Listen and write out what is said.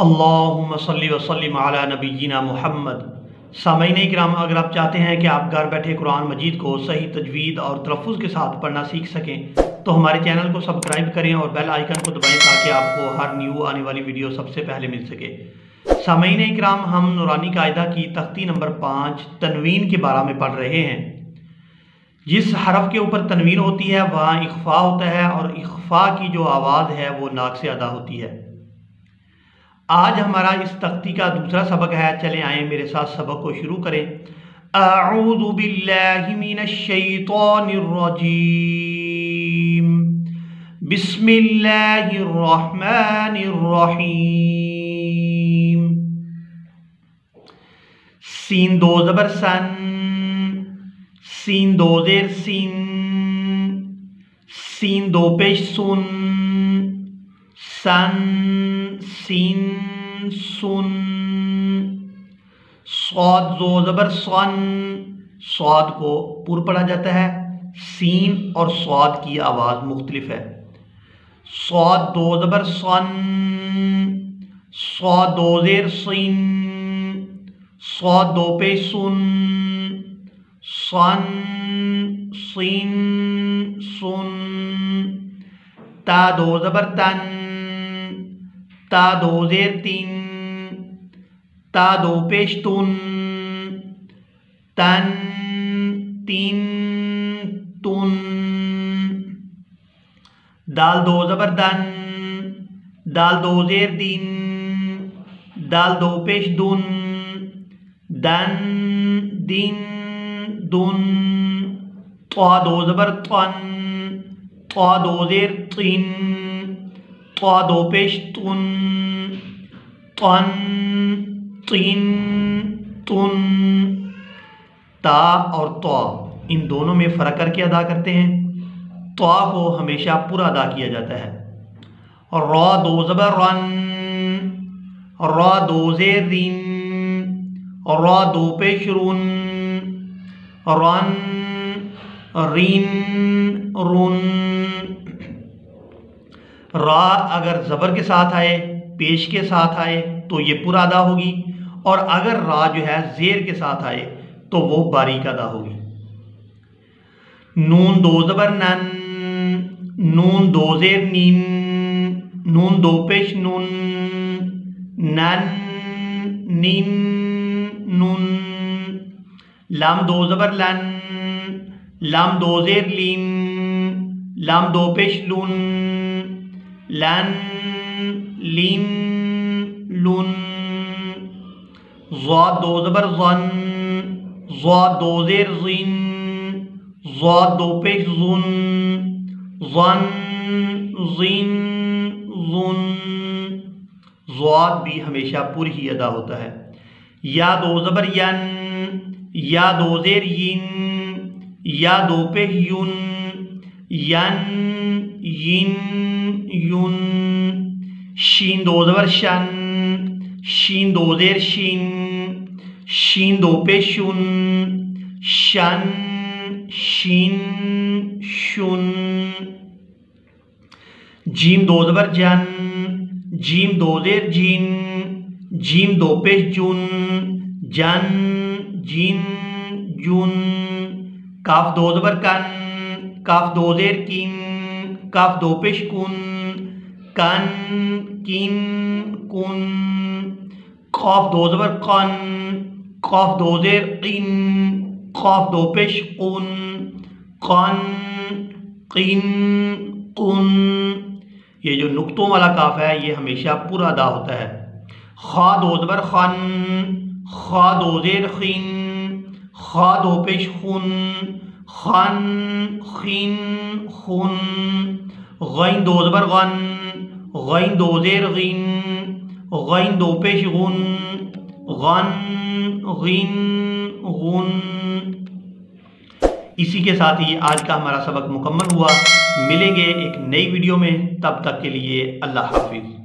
اللہم صلی وسلم علی نبینا محمد۔ سامعین اکرام، اگر آپ چاہتے ہیں کہ آپ گھر بیٹھے قرآن مجید کو صحیح تجوید اور تلفظ کے ساتھ پڑھنا سیکھ سکیں تو ہمارے چینل کو سبسکرائب کریں اور بیل آئیکن کو دبائیں تاکہ آپ کو ہر نیو آنے والی ویڈیو سب سے پہلے مل سکے۔ سامعین اکرام، ہم نورانی قاعدہ کی تختی نمبر 5 تنوین کے بارے میں پڑھ رہے ہیں۔ جس حرف کے اوپر تنوین ہوتی ہے وہاں اخفاء ہوتا ہے اور اخفاء کی جو آواز ہے وہ ناک سے ادا ہوتی ہے۔ آج ہمارا اس تختی کا دوسرا سبق ہے، چلیں آئیں میرے ساتھ سبق کو شروع کریں۔ اعوذ باللہ من الشیطان الرجیم، بسم اللہ الرحمن الرحیم۔ سین دو زبر سن، سین دو زیر سین، سین دو پیش سن، سن سین سن۔ صاد زو زبر سن، صاد کو پر پڑھا جاتا ہے، سین اور صاد کی آواز مختلف ہے۔ صاد دو زبر سن، صاد دو زیر سین، صاد دو پیش سن، سن سین سن۔ تا دو زبر تن، تا دو زیر تین، تا دو پیش تن، تن تین تن۔ دال دو زبر دن، دال دو زیر دین، دال دو پیش دن، دن دین دن۔ طا دو زبر طن، طا دو زیر طین، طا دو پیش تن، طن طین تن۔ تا اور طا ان دونوں میں فرق کر کے ادا کرتے ہیں۔ طا کو ہمیشہ پورا ادا کیا جاتا ہے۔ را دو زبر رن، را دو زیر رین، را دو پیش رن، رن رین رن۔ را اگر زبر کے ساتھ آئے، پیش کے ساتھ آئے تو یہ پورا ادا ہوگی، اور اگر را جو ہے زیر کے ساتھ آئے تو وہ باریک ادا ہوگی۔ نون دو زبر نن، نون دو زیر نین، نون دو پیش نون، نن نین نن۔ لام دو زبر لن، لام دو زیر لین، لام دو پیش لن، لن لین لن۔ ضاد دو زبر ظن، ضاد دو زیر زین، ضاد دو پیش ظن، ظن زین ظن۔ ضاد بھی ہمیشہ پر ہی ادا ہوتا ہے۔ یا دو زبر ین، یا دو زیر ین، یا دو پیش یون، ین ین یون۔ شین دو زبر شن، شین دو زیر شین، شین دو پیش شن، شن شین شن۔ جیم دو زبر جن، جیم دو زیر جین، جیم دو پیش جن، جن جین جن۔ کاف دو زبر کن، کاف دو زیر کین، کاف دو پیش کن، کن کین کن۔ قاف دو زبر قن، قاف دو زیر قین، قاف دو پیش قن، قن قین قن۔ یہ جو نقطوں والا کاف ہے یہ ہمیشہ پورا ادا ہوتا ہے۔ خا دو زبر خن، خا دو زیر خین، خا دو پیش خن، خن خین خن۔ غین دو زبر غن، غین دو زیر غین، غین دو پیش غن، غن غین غن۔ اسی کے ساتھ ہی آج کا ہمارا سبق مکمل ہوا۔ ملیں گے ایک نئی ویڈیو میں، تب تک کے لیے اللہ حافظ۔